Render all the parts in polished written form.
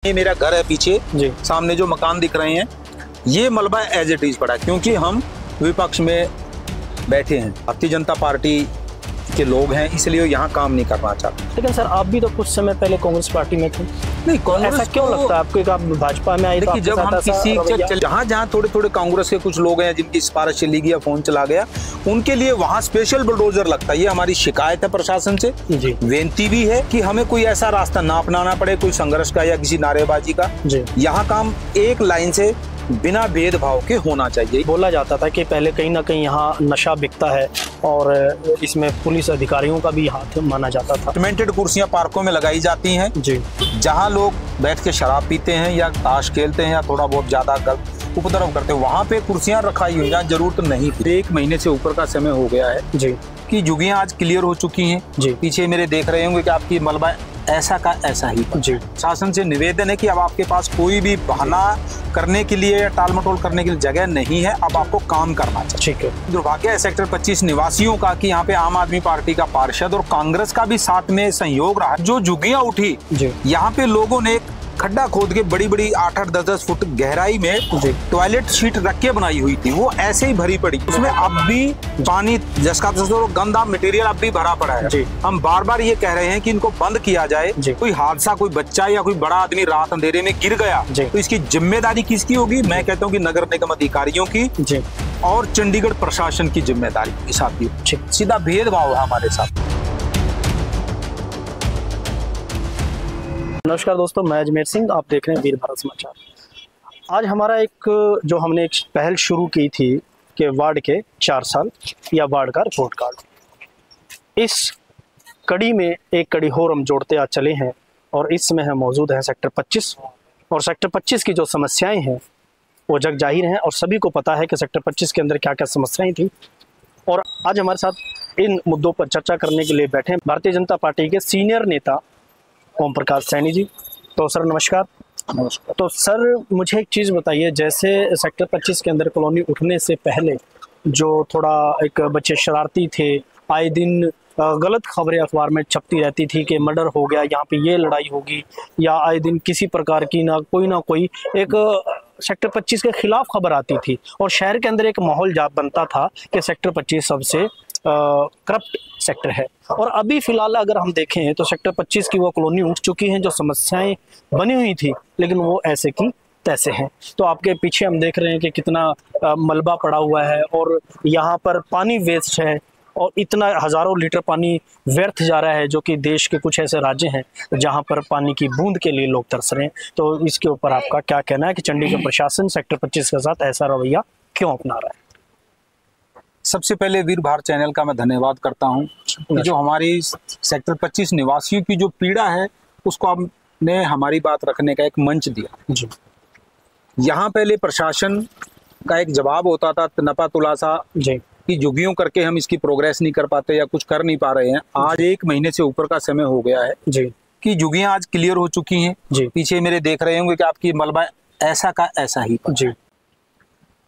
ये मेरा घर है पीछे जी। सामने जो मकान दिख रहे हैं ये मलबा एज इट इज पड़ा है क्योंकि हम विपक्ष में बैठे हैं। भारतीय जनता पार्टी के लोग हैं इसलिए यहाँ काम नहीं करना चाहते। लेकिन सर आप भी तो कुछ समय पहले कांग्रेस पार्टी में थे। नहीं कांग्रेस ऐसा क्यों लगता है आपको कि आप भाजपा में आए? देखिए जब हम किसी जहाँ थोड़े कांग्रेस के कुछ लोग हैं जिनकी सिफारिश चली गई या फोन चला गया उनके लिए वहाँ स्पेशल बुलडोजर लगता है। ये हमारी शिकायत है प्रशासन से, बेनती भी है कि हमें कोई ऐसा रास्ता ना अपनाना पड़े कोई संघर्ष का या किसी नारेबाजी का। यहाँ काम एक लाइन से बिना भेदभाव के होना चाहिए। बोला जाता था कि पहले कहीं ना कहीं यहाँ नशा बिकता है और इसमें पुलिस अधिकारियों का भी हाथ माना जाता था। सीमेंटेड कुर्सियां पार्कों में लगाई जाती हैं जी, जहाँ लोग बैठ के शराब पीते हैं या ताश खेलते हैं या थोड़ा बहुत ज्यादा उपद्रव करते हैं वहाँ पे कुर्सियां रखाई हुई हैं जरूरत नहीं थी। 1 महीने से ऊपर का समय हो गया है जी कि झुग्गियां आज क्लियर हो चुकी हैं जी। पीछे मेरे देख रहे होंगे कि आपकी मलबा ऐसा का ऐसा ही जी। शासन से निवेदन है कि अब आपके पास कोई भी बहाना करने के लिए या टाल मटोल करने के लिए जगह नहीं है, अब आपको काम करना चाहिए। ठीक है। दुर्भाग्य है सेक्टर 25 निवासियों का कि यहाँ पे आम आदमी पार्टी का पार्षद और कांग्रेस का भी साथ में सहयोग रहा। जो झुग्गियां उठी यहाँ पे लोगों ने खड्डा खोद के बड़ी 8-8 10-10 फुट गहराई में टॉयलेट शीट रख के बनाई हुई थी, वो ऐसे ही भरी पड़ी। उसमें अब भी पानी जिसका गंदा मटेरियल अब भी भरा पड़ा है। हम बार बार ये कह रहे हैं कि इनको बंद किया जाए। कोई हादसा कोई बच्चा या कोई बड़ा आदमी रात अंधेरे में गिर गया तो इसकी जिम्मेदारी किसकी होगी? मैं कहता हूँ कि नगर निगम अधिकारियों की और चंडीगढ़ प्रशासन की जिम्मेदारी के साथ ही सीधा भेदभाव है हमारे साथ। नमस्कार दोस्तों, मैं अजमेर सिंह, आप देख रहे हैं वीर भारत समाचार। आज हमारा हमने एक पहल शुरू की थी कि वार्ड के 4 साल या वार्ड का रिपोर्ट कार्ड, इस कड़ी में एक कड़ी और हम जोड़ते आज चले हैं और इस समय हम मौजूद हैं सेक्टर 25 और सेक्टर 25 की जो समस्याएं हैं वो जग जाहिर हैं और सभी को पता है कि सेक्टर 25 के अंदर क्या क्या समस्याएं थी। और आज हमारे साथ इन मुद्दों पर चर्चा करने के लिए बैठे हैं भारतीय जनता पार्टी के सीनियर नेता ओम प्रकाश सैनी जी। तो सर नमस्कार। नमस्कार। तो सर मुझे एक चीज़ बताइए, जैसे सेक्टर 25 के अंदर कॉलोनी उठने से पहले जो थोड़ा एक बच्चे शरारती थे, आए दिन गलत खबरें अखबार में छपती रहती थी कि मर्डर हो गया, यहाँ पे ये लड़ाई होगी, या आए दिन किसी प्रकार की ना कोई एक सेक्टर 25 के खिलाफ खबर आती थी और शहर के अंदर एक माहौल बनता था कि सेक्टर 25 सबसे करप्ट सेक्टर है। और अभी फिलहाल अगर हम देखें तो सेक्टर 25 की वो कॉलोनी उठ चुकी हैं, जो समस्याएं बनी हुई थी लेकिन वो ऐसे की तैसे हैं। तो आपके पीछे हम देख रहे हैं कि कितना मलबा पड़ा हुआ है और यहाँ पर पानी वेस्ट है और इतना हजारों लीटर पानी व्यर्थ जा रहा है, जो कि देश के कुछ ऐसे राज्य हैं जहां पर पानी की बूंद के लिए लोग तरस रहे हैं। तो इसके ऊपर आपका क्या कहना है कि चंडीगढ़ प्रशासन सेक्टर 25 के साथ ऐसा रवैया क्यों अपना रहा है? सबसे पहले वीर भारत चैनल का मैं धन्यवाद करता हूं कि जो हमारी सेक्टर 25 निवासियों की जो पीड़ा है उसको आपने हमारी बात रखने का एक मंच दिया जी। यहाँ पहले प्रशासन का एक जवाब होता था नपा तुलासा जी कि झुग्गियों करके हम इसकी प्रोग्रेस नहीं कर पाते या कुछ कर नहीं पा रहे हैं। आज 1 महीने से ऊपर का समय हो गया है जी कि झुग्गियां आज क्लियर हो चुकी हैं जी। पीछे मेरे देख रहे होंगे कि आपकी मलबा ऐसा का ऐसा ही जी।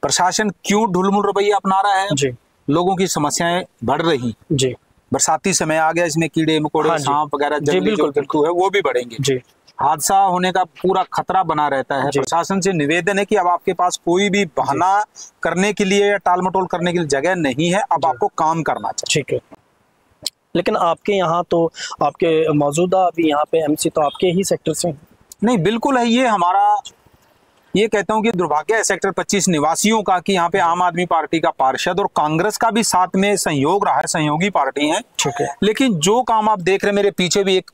प्रशासन क्यों ढुलमुल रवैया अपना रहा है जी? लोगों की समस्याएं बढ़ रही जी। बरसाती समय आ गया, इसमें कीड़े मकोड़े सांप वगैरह बिल्कुल है वो भी बढ़ेंगे जी। हादसा होने का पूरा खतरा बना रहता है। प्रशासन से निवेदन है कि अब आपके पास कोई भी बहाना करने के लिए या टाल मटोल करने के लिए जगह नहीं है, अब आपको काम करना चाहिए। ठीक है। लेकिन आपके यहाँ तो आपके मौजूदा अभी यहाँ पे एमसी तो आपके ही सेक्टर से नहीं? बिल्कुल है। ये हमारा ये कहता हूँ कि दुर्भाग्य है सेक्टर 25 निवासियों का कि यहाँ पे आम आदमी पार्टी का पार्षद और कांग्रेस का भी साथ में सहयोग रहा है, सहयोगी पार्टी है। ठीक है। लेकिन जो काम आप देख रहे हैं मेरे पीछे भी 1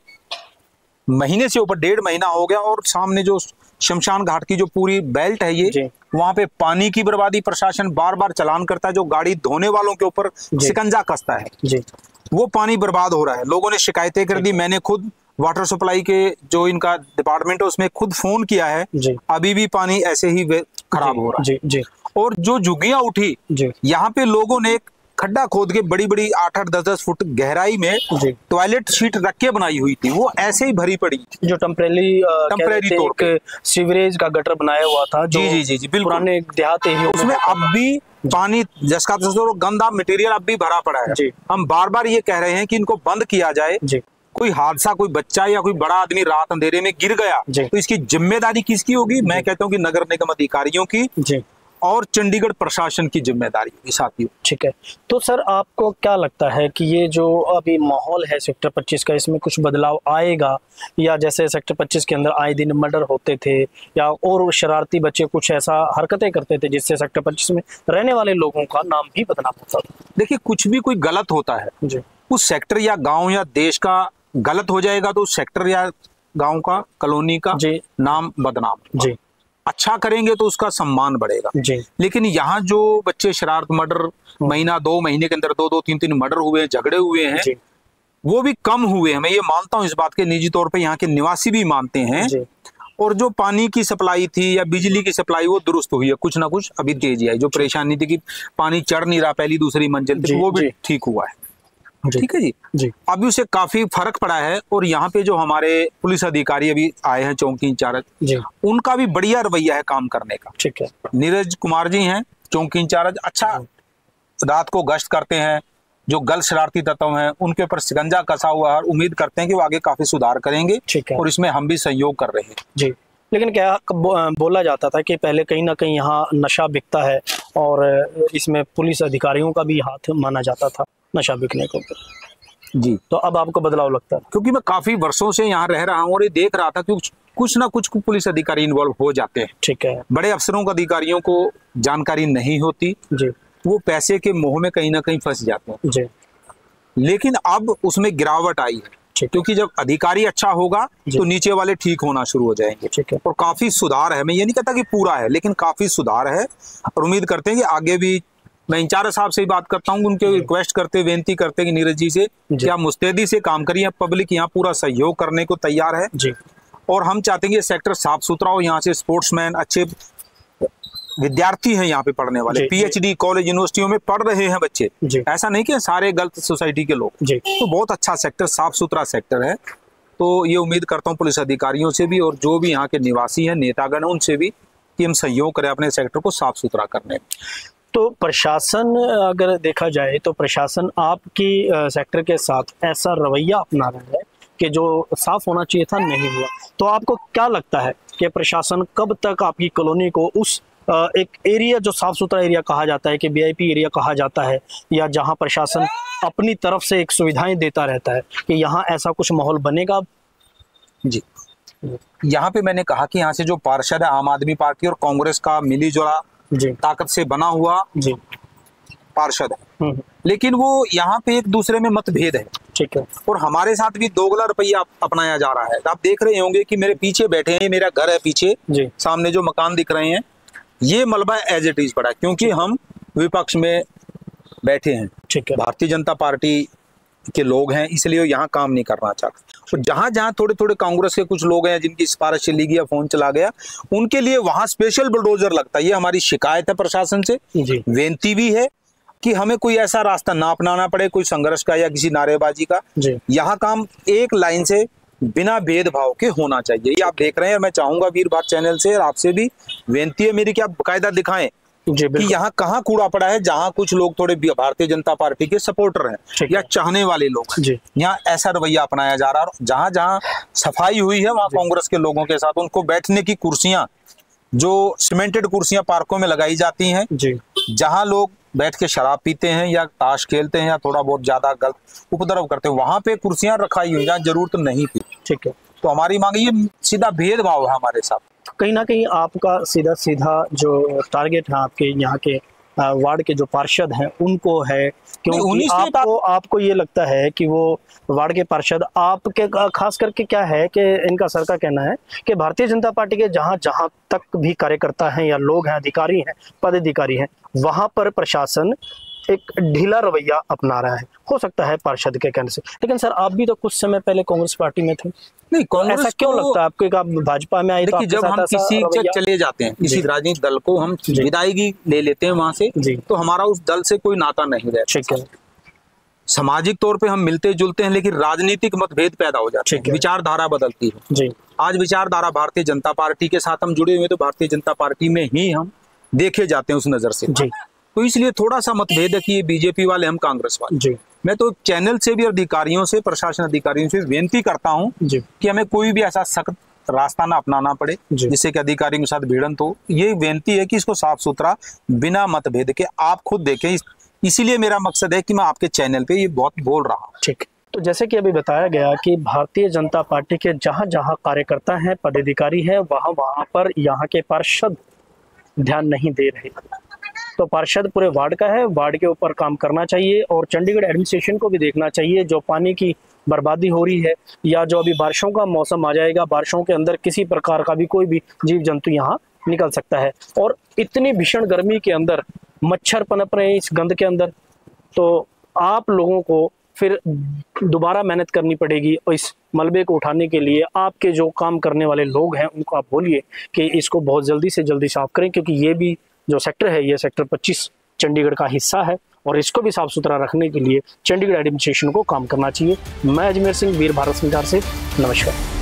महीने से ऊपर 1.5 महीना हो गया और सामने जो शमशान घाट की जो पूरी बेल्ट है ये वहां पे पानी की बर्बादी प्रशासन बार बार चालान करता है, जो गाड़ी धोने वालों के ऊपर शिकंजा कसता है जी। वो पानी बर्बाद हो रहा है। लोगों ने शिकायतें कर दी, मैंने खुद वाटर सप्लाई के जो इनका डिपार्टमेंट है उसमें खुद फोन किया है, अभी भी पानी ऐसे ही खराब हो रहा है। और जो झुग्गियां उठी यहाँ पे लोगों ने खड्डा खोद के बड़ी 8-8 10-10 फुट गहराई में टॉयलेट शीट रख के बनाई हुई थी, वो ऐसे ही भरी पड़ी थी। जो टेम्परेरी तौर पे सीवरेज का गटर बनाया हुआ था जी बिल्कुल पुराने देहात एरिया, उसमें अब भी पानी जिसका गंदा मटेरियल अब भी भरा पड़ा है। हम बार बार ये कह रहे हैं कि इनको बंद किया जाए। कोई हादसा, कोई बच्चा या कोई बड़ा आदमी रात अंधेरे में गिर गया तो इसकी जिम्मेदारी किसकी होगी? मैं कहता हूँ कि नगर निगम अधिकारियों की और चंडीगढ़ प्रशासन की जिम्मेदारी होगी साथियों। ठीक है, तो सर आपको क्या लगता है कि ये जो अभी माहौल है सेक्टर 25 का, इसमें कुछ बदलाव आएगा? या जैसे सेक्टर 25 के अंदर आए दिन मर्डर होते थे या और शरारती बच्चे कुछ ऐसा हरकतें करते थे जिससे सेक्टर 25 में रहने वाले लोगों का नाम भी बदनाम होता था? देखिए, कुछ भी कोई गलत होता है उस सेक्टर या गाँव या देश का गलत हो जाएगा तो उस सेक्टर या गाँव का, कॉलोनी का नाम बदनाम। अच्छा करेंगे तो उसका सम्मान बढ़ेगा। लेकिन यहाँ जो बच्चे शरारत, मर्डर, महीना 2 महीने के अंदर 2-2, 3-3 मर्डर हुए, झगड़े हुए हैं, वो भी कम हुए हैं। मैं ये मानता हूँ, इस बात के निजी तौर पे यहाँ के निवासी भी मानते हैं। और जो पानी की सप्लाई थी या बिजली की सप्लाई वो दुरुस्त हुई है, कुछ ना कुछ अभी तेजी आई। जो परेशानी थी कि पानी चढ़ नहीं रहा पहली दूसरी मंजिल थी, वो भी ठीक हुआ है। ठीक है जी। अभी उसे काफी फर्क पड़ा है। और यहाँ पे जो हमारे पुलिस अधिकारी अभी आए हैं, चौकी इंचार्ज, उनका भी बढ़िया रवैया है काम करने का। ठीक है, नीरज कुमार जी हैं चौकी इंचार्ज, अच्छा रात को गश्त करते हैं। जो गल शरारती तत्व हैं उनके ऊपर शिकंजा कसा हुआ है। उम्मीद करते हैं कि वो आगे काफी सुधार करेंगे और इसमें हम भी सहयोग कर रहे हैं जी। लेकिन क्या बोला जाता था कि पहले कहीं ना कहीं यहाँ नशा बिकता है और इसमें पुलिस अधिकारियों का भी हाथ माना जाता था नशा बिकने को जी। तो अब आपको बदलाव लगता है? क्योंकि मैं काफी वर्षों से यहाँ रह रहा हूँ और ये देख रहा था कि कुछ ना कुछ पुलिस अधिकारी इन्वॉल्व हो जाते हैं। ठीक है, बड़े अफसरों को, अधिकारियों को जानकारी नहीं होती जी, वो पैसे के मोह में कहीं ना कहीं फंस जाते हैं जी। लेकिन अब उसमें गिरावट आई है, क्योंकि जब अधिकारी अच्छा होगा तो नीचे वाले ठीक होना शुरू हो जाएंगे। ठीक है, और काफी सुधार है। मैं ये नहीं कहता कि पूरा है, लेकिन काफी सुधार है और उम्मीद करते हैं कि आगे भी। मैं इंचार्ज साहब से ही बात करता हूँ, उनके रिक्वेस्ट करते, बेनती करते कि नीरज जी से कि आप मुस्तैदी से काम करिए। पब्लिक यहाँ पूरा सहयोग करने को तैयार है जी। और हम चाहते हैं कि सेक्टर साफ सुथरा हो, यहाँ से स्पोर्ट्समैन, अच्छे विद्यार्थी हैं यहाँ पे पढ़ने वाले, पीएचडी कॉलेज यूनिवर्सिटियों में पढ़ रहे हैं बच्चे। ऐसा नहीं कि सारे गलत सोसाइटी के लोग। तो बहुत अच्छा सेक्टर, साफ सुथरा सेक्टर है। तो ये उम्मीद करता हूँ पुलिस अधिकारियों से भी और जो भी यहाँ के निवासी हैं, नेतागण, उनसे भी कि हम सहयोग करें अपने सेक्टर को साफ सुथरा करने में। तो प्रशासन, अगर देखा जाए तो प्रशासन आपकी सेक्टर के साथ ऐसा रवैया अपना रहा है कि जो साफ होना चाहिए था नहीं हुआ। तो आपको क्या लगता है कि प्रशासन कब तक आपकी कॉलोनी को उस एक एरिया जो साफ सुथरा एरिया कहा जाता है, कि वीआईपी एरिया कहा जाता है, या जहां प्रशासन अपनी तरफ से एक सुविधाएं देता रहता है, कि यहाँ ऐसा कुछ माहौल बनेगा? जी, यहाँ पे मैंने कहा कि यहाँ से जो पार्षद है आम आदमी पार्टी और कांग्रेस का मिली जुला ताकत से बना हुआ जी पार्षद है, लेकिन वो यहाँ पे एक दूसरे में मतभेद है। ठीक है, और हमारे साथ भी दोगला रवैया अपनाया जा रहा है। आप देख रहे होंगे कि मेरे पीछे बैठे हैं, मेरा घर है पीछे जी, सामने जो मकान दिख रहे हैं, ये मलबा एज इट इज पड़ा है क्योंकि हम विपक्ष में बैठे हैं। ठीक है, भारतीय जनता पार्टी के लोग हैं, इसलिए यहाँ काम नहीं करना चाहते। तो जहां जहां थोड़े थोड़े कांग्रेस के कुछ लोग हैं जिनकी सिफारिश चली गई या फोन चला गया, उनके लिए वहां स्पेशल बुलडोजर लगता है। ये हमारी शिकायत है प्रशासन से, बेनती भी है कि हमें कोई ऐसा रास्ता ना अपनाना पड़े, कोई संघर्ष का या किसी नारेबाजी का। यहाँ काम एक लाइन से बिना भेदभाव के होना चाहिए। ये आप देख रहे हैं। मैं चाहूंगा वीर भारत चैनल से और आपसे भी बेनती है मेरी कि आप बाकायदा दिखाएं कि यहाँ कहाँ कूड़ा पड़ा है, जहाँ कुछ लोग थोड़े भारतीय जनता पार्टी के सपोर्टर हैं या चाहने वाले लोग, यहाँ ऐसा रवैया अपनाया जा रहा है। और जहाँ जहाँ सफाई हुई है वहाँ कांग्रेस के लोगों के साथ उनको बैठने की कुर्सियां, जो सीमेंटेड कुर्सियां पार्कों में लगाई जाती हैं, जहाँ लोग बैठ के शराब पीते हैं या ताश खेलते हैं या थोड़ा बहुत ज्यादा गलत उपद्रव करते हैं, वहां पे कुर्सियां रखाई हुई जहाँ जरूरत नहीं थी। ठीक है, तो हमारी मांग ये सीधा भेदभाव है हमारे साथ। कहीं ना कहीं आपका सीधा सीधा जो टारगेट है आपके यहाँ के वार्ड के जो पार्षद हैं उनको है, क्योंकि आपको ये लगता है कि वो वार्ड के पार्षद आपके, खास करके क्या है कि इनका सर का कहना है कि भारतीय जनता पार्टी के जहां जहां तक भी कार्यकर्ता हैं या लोग हैं, अधिकारी हैं, पदाधिकारी हैं, वहां पर प्रशासन एक ढीला रवैया अपना रहा है। हो सकता है पार्षद के कहने से, लेकिन सर आप भी तो कुछ समय पहले कांग्रेस पार्टी में थे। नहीं, कांग्रेस ऐसा क्यों लगता है आपको कि आप भाजपा में आए? देखिए, जब हम किसी चले जाते हैं, किसी राजनीतिक दल को हम विदायगी ले लेते हैं वहां से, तो हमारा उस दल से कोई नाता नहीं रहता। ठीक है, सामाजिक तौर पे हम मिलते जुलते हैं, लेकिन राजनीतिक मतभेद पैदा हो जाते हैं, विचारधारा बदलती है जी। आज विचारधारा भारतीय जनता पार्टी के साथ हम जुड़े हुए, तो भारतीय जनता पार्टी में ही हम देखे जाते हैं उस नजर से जी। तो इसलिए थोड़ा सा मतभेद है कि ये बीजेपी वाले, हम कांग्रेस वाले जी। मैं तो चैनल से भी, अधिकारियों से, प्रशासन अधिकारियों से विनती करता हूँ कि हमें कोई भी ऐसा सख्त रास्ता ना अपनाना पड़े जिससे कि अधिकारियों के साथ भिड़ंत हो। ये विनती है कि इसको साफ सुथरा बिना मतभेद के आप खुद देखें। इसीलिए मेरा मकसद है कि मैं आपके चैनल पे ये बहुत बोल रहा हूँ। ठीक, तो जैसे कि अभी बताया गया कि भारतीय जनता पार्टी के जहां जहां कार्यकर्ता हैं, पदाधिकारी हैं, वहां वहां पर यहाँ के पार्षद ध्यान नहीं दे रहे। तो पार्षद पूरे वार्ड का है, वार्ड के ऊपर काम करना चाहिए और चंडीगढ़ एडमिनिस्ट्रेशन को भी देखना चाहिए। जो पानी की बर्बादी हो रही है, या जो अभी बारिशों का मौसम आ जाएगा, बारिशों के अंदर किसी प्रकार का भी कोई भी जीव जंतु यहाँ निकल सकता है, और इतनी भीषण गर्मी के अंदर मच्छर पनप रहे हैं इस गंद के अंदर। तो आप लोगों को फिर दोबारा मेहनत करनी पड़ेगी और इस मलबे को उठाने के लिए आपके जो काम करने वाले लोग हैं उनको आप बोलिए कि इसको बहुत जल्दी से जल्दी साफ करें, क्योंकि ये भी जो सेक्टर है, ये सेक्टर 25 चंडीगढ़ का हिस्सा है और इसको भी साफ सुथरा रखने के लिए चंडीगढ़ एडमिनिस्ट्रेशन को काम करना चाहिए। मैं अजमेर सिंह, वीर भारत संचार से, नमस्कार।